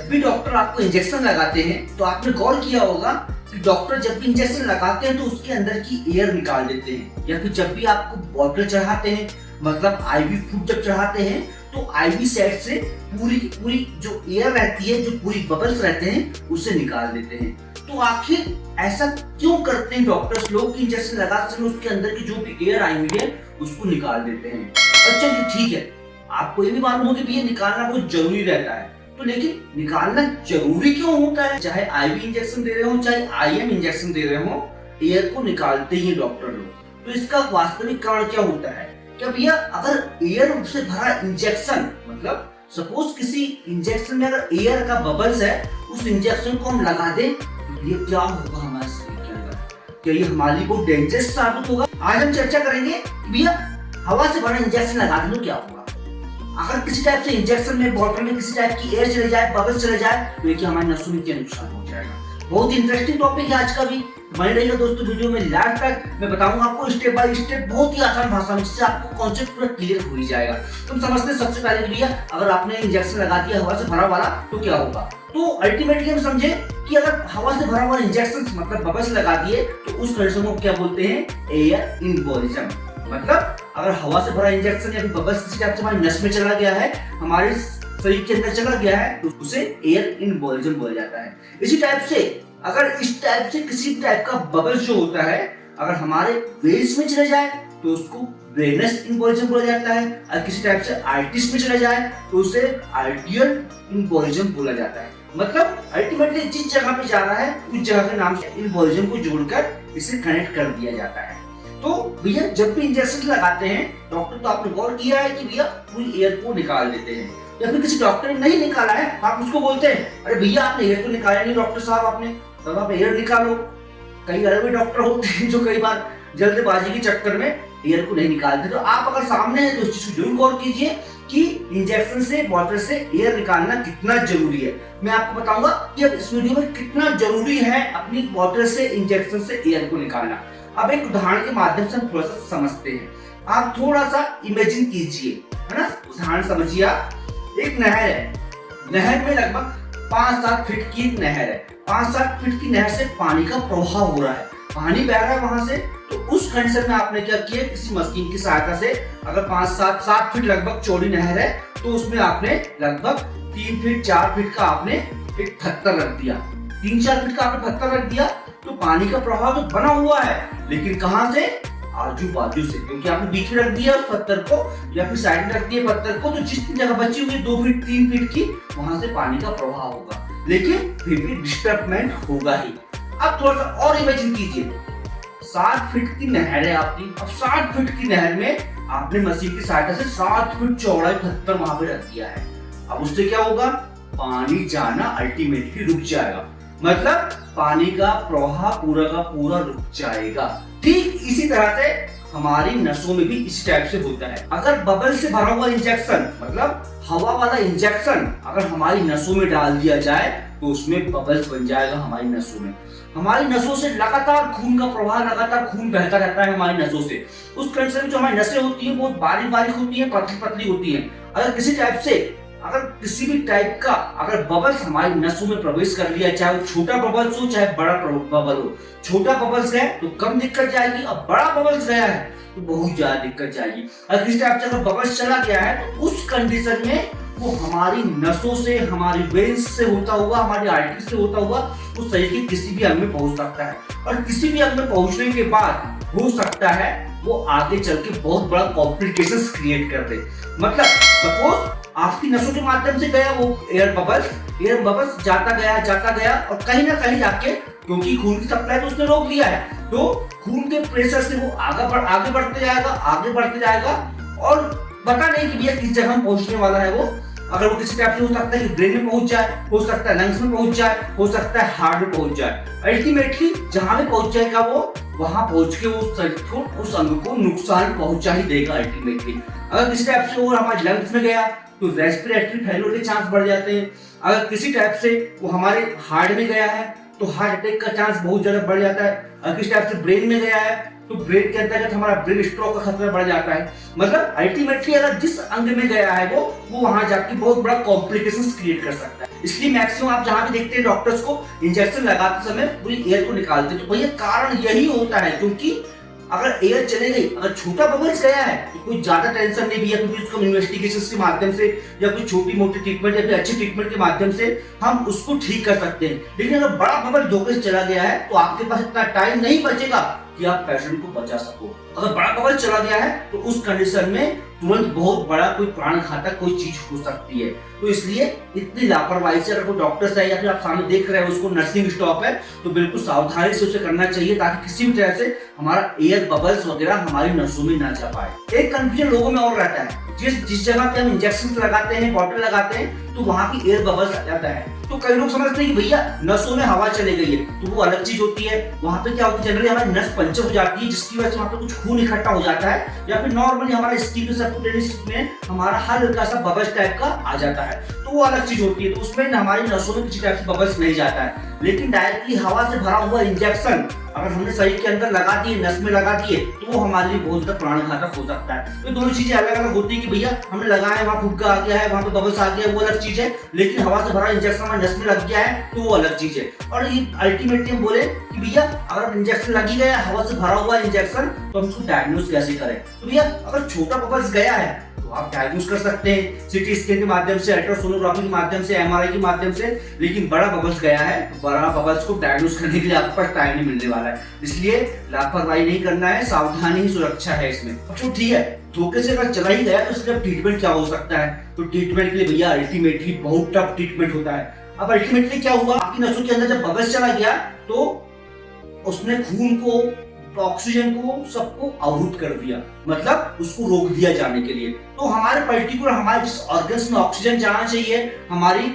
जब भी डॉक्टर आपको इंजेक्शन लगाते हैं तो आपने गौर किया होगा कि डॉक्टर जब भी इंजेक्शन लगाते हैं तो उसके अंदर की एयर निकाल देते हैं, या फिर जब भी आपको बॉटल चढ़ाते हैं मतलब आईवी फूड जब चढ़ाते हैं तो आईवी साइड से पूरी की पूरी जो एयर रहती है, जो पूरी बबल्स रहते हैं उसे निकाल देते हैं। तो आखिर ऐसा क्यों करते हैं डॉक्टर्स लोग कि इंजेक्शन लगाते समय उसके अंदर की जो भी एयर आई हुई है उसको निकाल देते हैं। और चलिए ठीक है, आपको ये भी मालूम होगा कि ये निकालना बहुत जरूरी रहता है, तो लेकिन निकालना जरूरी क्यों होता है? चाहे आईवी इंजेक्शन दे रहे हो चाहे आईएम इंजेक्शन दे रहे हो, एयर को निकालते ही डॉक्टर लोग। तो इसका वास्तविक कारण क्या होता है? क्या भैया अगर एयर से भरा इंजेक्शन, मतलब सपोज किसी इंजेक्शन में अगर एयर का बबल्स है, उस इंजेक्शन को हम लगा दें तो ये क्या होगा हमारे शरीर के अंदर? क्या ये हमारे लिए बहुत डेंजरस साबित होगा? आज हम चर्चा करेंगे भैया हवा से भरा इंजेक्शन लगा दें तो क्या होगा। अगर किसी टाइप से इंजेक्शन में बॉटल में किसी टाइप की एयर चले जाए, बबल्स चले जाए, तो ये हमारे नसों में क्या नुकसान हो जाएगा। बहुत इंटरेस्टिंग टॉपिक है आज का भी, बने रहिएगा दोस्तों वीडियो में लास्ट तक। मैं बताऊंगा आपको स्टेप बाय स्टेप बहुत ही आसान भाषा में, जिससे आपको कॉन्सेप्ट पूरा क्लियर हो ही जाएगा। तुम समझते हैं सबसे पहले भैया अगर आपने इंजेक्शन लगा दिया हवा से भरा वाला तो क्या होगा। तो अल्टीमेटली हम समझे कि अगर हवा से भरा हुआ इंजेक्शन मतलब बबल्स लगा दिए तो उस कंडीशन को क्या बोलते हैं? Air embolism. मतलब अगर हवा से भरा इंजेक्शन या फिर बबल्स किसी टाइप से हमारी नस में चला गया है, हमारे शरीर के अंदर चला गया है, तो उसे एयर इम्बोलिज्म बोला जाता है। इसी टाइप से अगर इस टाइप से किसी टाइप का बबल जो होता है अगर हमारे वेन्स में चले जाए तो उसको वेनस इम्बोलिज्म बोला जाता है, और किसी टाइप से आर्टिस में चला जाए तो उसे आर्टियल इम्बोलिज्म बोला जाता है। मतलब अल्टीमेटली जिस जगह पे जा रहा है उस जगह के नाम से इम्बोलिज्म को जोड़कर इसे कनेक्ट कर दिया जाता है। तो भैया जब भी इंजेक्शन लगाते हैं डॉक्टर, तो आपने गौर किया है कि भैया पूरी एयर को निकाल देते हैं, या फिर किसी डॉक्टर ने नहीं निकाला है आप उसको बोलते हैं अरे भैया आपने एयर तो निकाला नहीं डॉक्टर साहब, आपने तब आप एयर निकालो। कई अरबी डॉक्टर होते हैं जो कई बार जल्दबाजी के चक्कर में एयर को नहीं निकालते। तो आप अगर सामने हैं तो इस चीज को जरूर गौर कीजिए कि इंजेक्शन से बॉटल से एयर निकालना कितना जरूरी है। मैं आपको बताऊंगा कि अब इस वीडियो में कितना जरूरी है अपनी बॉटल से इंजेक्शन से एयर को निकालना। अब एक उदाहरण के माध्यम से हम थोड़ा सा समझते हैं। आप थोड़ा सा इमेजिन कीजिए, है ना, उदाहरण समझिए। आप एक नहर है, नहर में लगभग 5-7 फीट की एक नहर है। 5-7 फीट की नहर से पानी का प्रवाह हो रहा है, पानी बह रहा है वहां से। तो उस कंडीशन में आपने क्या किया, किसी मशीन की सहायता से अगर 5-7 फीट लगभग चौड़ी नहर है तो उसमें आपने लगभग 3 फीट 4 फीट का आपने एक पत्थर रख दिया। 3-4 फीट का आपने पत्थर रख दिया तो पानी का प्रवाह तो बना हुआ है, लेकिन कहां से? आजू बाजू से, क्योंकि आपने बीच में रख दिया उस पत्थर को या फिर साइड में रख दिया पत्थर को, तो जितनी जगह बची हुई 2 फीट 3 फीट की वहां से पानी का प्रवाह होगा, लेकिन फिर भी डिस्टर्बमेंट होगा ही। अब थोड़ा सा और इमेजिन कीजिए, 7 फीट की नहर है आपकी। अब 7 फीट की नहर में आपने मशीन की सहायता से 7 फीट चौड़ा पत्थर वहां पे रख दिया है। अब उससे क्या होगा? पानी जाना अल्टीमेटली रुक जाएगा, मतलब पानी का प्रवाह पूरा का पूरा रुक जाएगा। ठीक इसी तरह से हमारी नसों में भी इस टाइप से होता है। अगर बबल से भरा हुआ इंजेक्शन मतलब हवा वाला इंजेक्शन अगर हमारी नसों में डाल दिया जाए तो उसमें बबल्स बन जाएगा हमारी नसों में। हमारी नसों से लगातार खून का प्रवाह, लगातार खून बहता रहता है हमारी नसों से। उस कंडीशन में जो हमारी नसें होती हैं बहुत बारीक बारीक होती हैं, पतली पतली होती हैं। अगर किसी टाइप से अगर किसी भी टाइप का अगर बबल्स हमारी नसों में प्रवेश कर लिया, चाहे वो छोटा बबल्स हो चाहे बड़ा बबल हो, छोटा बबल्स गया तो कम दिक्कत जाएगी, अब बड़ा बबल्स गया है तो बहुत ज्यादा दिक्कत जाएगी। अगर किसी टाइप से अगर बबल्स चला गया है तो उस कंडीशन में वो हमारी नसों से, हमारी वेन्स से होता हुआ, हमारी आर्टरी से होता हुआ वो शरीर के किसी भी अंग में पहुंच सकता है, और किसी भी अंग में पहुंचने के बाद हो सकता है वो आगे चल के बहुत बड़ा कॉम्प्लिकेशंस क्रिएट कर दे। मतलब सपोज आपकी नसों के माध्यम से गया वो एयर बबल्स जाता गया और कहीं ना कहीं जाके, क्योंकि खून की सप्लाई तो उसने रोक दिया है, तो खून के प्रेशर से वो आगे बढ़ते जाएगा और पता नहीं कि भैया किस जगह पहुंचने वाला है वो। अगर वो किसी टाइप से हो सकता है कि ब्रेन में पहुंच जाए, हो सकता है लंग्स में पहुंच जाए, हो सकता है हार्ट में पहुंच जाए। अल्टीमेटली जहां भी पहुंच जाएगा वो वहां पहुंच के उस अंग को नुकसान पहुंचा ही देगा अल्टीमेटली। अगर किसी टाइप से वो हमारे लंग्स में गया तो रेस्पिरेटरी फेलियर के चांस बढ़ जाते हैं। अगर किसी टाइप से वो हमारे हार्ट में गया है तो हार्ट अटैक का चांस बहुत ज्यादा बढ़ जाता है। अगर किसी टाइप से ब्रेन में गया है तो ब्रेन के अंतर्गत हमारा ब्रेन स्ट्रोक का खतरा बढ़ जाता है। मतलब अल्टीमेटली अगर जिस अंग में गया है वो वहां जाके बहुत बड़ा कॉम्प्लिकेशंस क्रिएट कर सकता है। इसलिए मैक्सिमम आप जहां भी देखते हैं डॉक्टर्स को इंजेक्शन लगाते समय पूरी एयर को निकालते हैं, तो भैया कारण यही होता है, क्योंकि अगर एयर चले गई, अगर छोटा बबल्स गया है तो कोई ज्यादा टेंशन नहीं भी है, क्योंकि उसको इन्वेस्टिगेशन के माध्यम से या कोई छोटी मोटी ट्रीटमेंट या फिर अच्छी ट्रीटमेंट के माध्यम से हम उसको ठीक कर सकते हैं। लेकिन अगर बड़ा बबल धोखे से चला गया है तो आपके पास इतना टाइम नहीं बचेगा कि आप पेशेंट को बचा सको। अगर बड़ा बबल चला गया है तो उस कंडीशन में तुरंत बहुत बड़ा कोई प्राण घातक कोई चीज हो सकती है। तो इसलिए इतनी लापरवाही से अगर कोई डॉक्टर है या फिर आप सामने देख रहे हैं उसको नर्सिंग स्टॉप है, तो बिल्कुल सावधानी से उसे करना चाहिए, ताकि किसी भी तरह से हमारा एयर बबल्स वगैरह हमारी नसों में ना जा पाए। एक कंफ्यूजन लोगों में और रहता है, जिस जगह पे हम इंजेक्शन लगाते हैं, बॉटल लगाते हैं, तो वहां की एयर बबल्स आ जाता है। तो कई लोग समझते हैं कि भैया नसों में हवा चली गई है, तो वो अलग चीज होती है। वहां पे क्या होता है, जनरली हमारी नस पंचर हो जाती है, जिसकी वजह से वहां पे कुछ खून इकट्ठा हो जाता है, या फिर नॉर्मली हमारा स्किन सबक्यूटेनियस में हमारा हल्का सा बबल्स टाइप का आ जाता है, तो वो अलग चीज होती है। तो उसमें हमारी नसों में किसी टाइप से बबल्स नहीं जाता है। लेकिन डायरेक्टली हवा से भरा हुआ इंजेक्शन अगर हमने शरीर के अंदर लगा दिए, नस में लगा दिए, तो वो हमारे लिए बहुत ज्यादा प्राणघातक हो सकता है। तो दोनों चीजें अलग अलग होती है कि भैया हमने लगाया है, वहां फुग्गा आ गया है, वहां पे बबल्स आ गया है, वो अलग चीज है। लेकिन हवा से भरा इंजेक्शन हमारे नस में लग गया है तो वो अलग चीज है। और ये अल्टीमेटली हम बोले कि भैया अगर इंजेक्शन लगी गया हवा से भरा हुआ इंजेक्शन, तो हम उसको डायग्नोज कैसे करें। तो भैया अगर छोटा बबल्स गया है तो आप डायग्नोज कर सकते हैं सीटी स्कैन के माध्यम से, अल्ट्रासोनोग्राफी के माध्यम से, एमआरआई के माध्यम से। लेकिन बड़ा बबल्स गया है तो बड़ा बबल्स को डायग्नोज करने के लिए आपके पास टाइम नहीं मिलने वाला है। इसलिए लापरवाही नहीं करना है, सावधानी ही सुरक्षा है इसमें। तो ठीक है, धोखे से अगर चला ही गया तो उसका ट्रीटमेंट क्या हो सकता है। तो ट्रीटमेंट के लिए भैया अल्टीमेटली बहुत टफ ट्रीटमेंट होता है। अब अल्टीमेटली क्या हुआ, आपकी नसों के अंदर जब बबल्स चला गया तो उसने खून को, ऑक्सीजन को, सबको अवरुद्ध कर दिया, मतलब उसको रोक दिया जाने के लिए। तो हमारे पर्टिकुलर हमारे जिस ऑर्गन्स में ऑक्सीजन जाना चाहिए, हमारी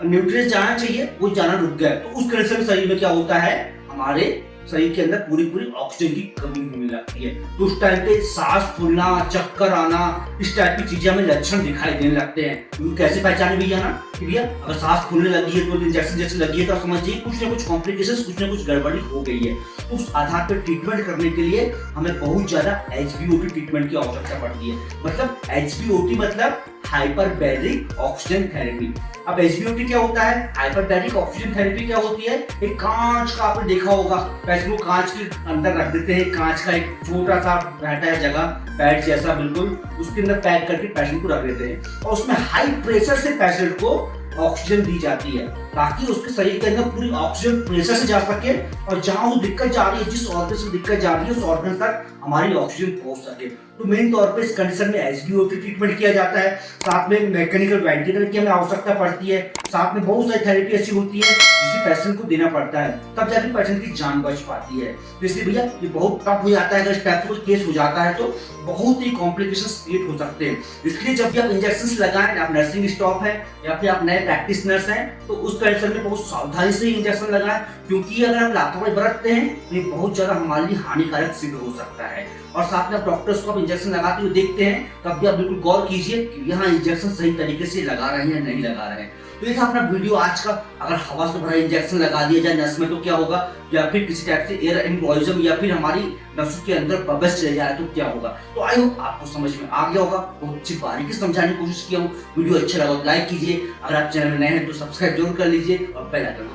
न्यूट्रिएंट्स जाना चाहिए, वो जाना रुक गया। तो उस कंडीशन में शरीर में क्या होता है, हमारे शरीर के अंदर पूरी पूरी ऑक्सीजन की कमी होने लगती है। तो उस टाइम पे सांस फूलना, चक्कर आना, इस टाइप की चीजें हमें लक्षण दिखाई देने लगते हैं। क्योंकि कैसे पहचाने भैया ना कि भैया अगर सांस फूलने लगी है तो इंजेक्शन जैसे लगी है तो समझिए कुछ ना कुछ कॉम्प्लिकेशंस, कुछ ना कुछ गड़बड़ी हो गई है। तो उस आधार पर ट्रीटमेंट करने के लिए हमें बहुत ज्यादा HBOT ट्रीटमेंट की आवश्यकता पड़ती है। मतलब HBOT मतलब हाइपरबैरिक ऑक्सीजन थेरेपी। अब HBOT क्या होता है, हाइपरबैरिक ऑक्सीजन थेरेपी क्या होती है, एक कांच का आपने देखा होगा, पैसे को कांच के अंदर रख देते हैं, कांच का एक छोटा सा बैठा है जगह, पैड जैसा बिल्कुल, उसके अंदर पैक करके पेशेंट को रख देते हैं और उसमें हाई प्रेशर से पेशेंट को ऑक्सीजन दी जाती है, ताकि उसके शरीर के अंदर पूरी ऑक्सीजन प्रेशर से जा सके और जहां वो दिक्कत जा रही है, जिस ऑर्गन से दिक्कत जा रही है, उस ऑर्गन तक हमारी ऑक्सीजन पहुंच सके। तो मेन तौर पे इस कंडीशन में HBOT ट्रीटमेंट किया जाता है। साथ में मैकेनिकल वेंटिलेटर की हमें आवश्यकता पड़ती है। साथ में बहुत सारी थेरेपी ऐसी होती है जिसे पेशेंट को देना पड़ता है, तब जाके पेशेंट की जान बच पाती है। तो इसलिए भैया ये बहुत टफ हो जाता है। अगर इस टाइप का कोई केस हो जाता है तो बहुत ही कॉम्प्लिकेशंस क्रिएट हो सकते हैं। इसलिए जब भी आप इंजेक्शन लगाएं, आप नर्सिंग स्टॉफ है या फिर आप नए प्रैक्टिस नर्स हैं, तो उस कंडीशन में बहुत सावधानी से इंजेक्शन लगाएं, क्योंकि अगर हम लापरवाही बरतते हैं तो ये बहुत ज्यादा हमारे लिए हानिकारक सिद्ध हो सकता है। और साथ में आप डॉक्टर्स को आप इंजेक्शन लगाते हुए देखते हैं तब भी आप बिल्कुल गौर कीजिए कि यहाँ इंजेक्शन सही तरीके से लगा रहे हैं या नहीं लगा रहे हैं। तो ये था अपना वीडियो आज का। अगर हवा से भरा इंजेक्शन लगा दिया जाए नस में तो क्या होगा, या फिर किसी टाइप से एयर एम्बोलिज्म या फिर हमारी नसों के अंदर बबल्स चले जाए तो क्या होगा। तो आई होप आपको समझ में आ गया होगा। बहुत अच्छी बारीकी से समझाने की कोशिश किया हूँ। वीडियो अच्छा लगा तो लाइक कीजिए, अगर आप चैनल में नए हैं तो सब्सक्राइब जरूर कर लीजिए और बेल आइकन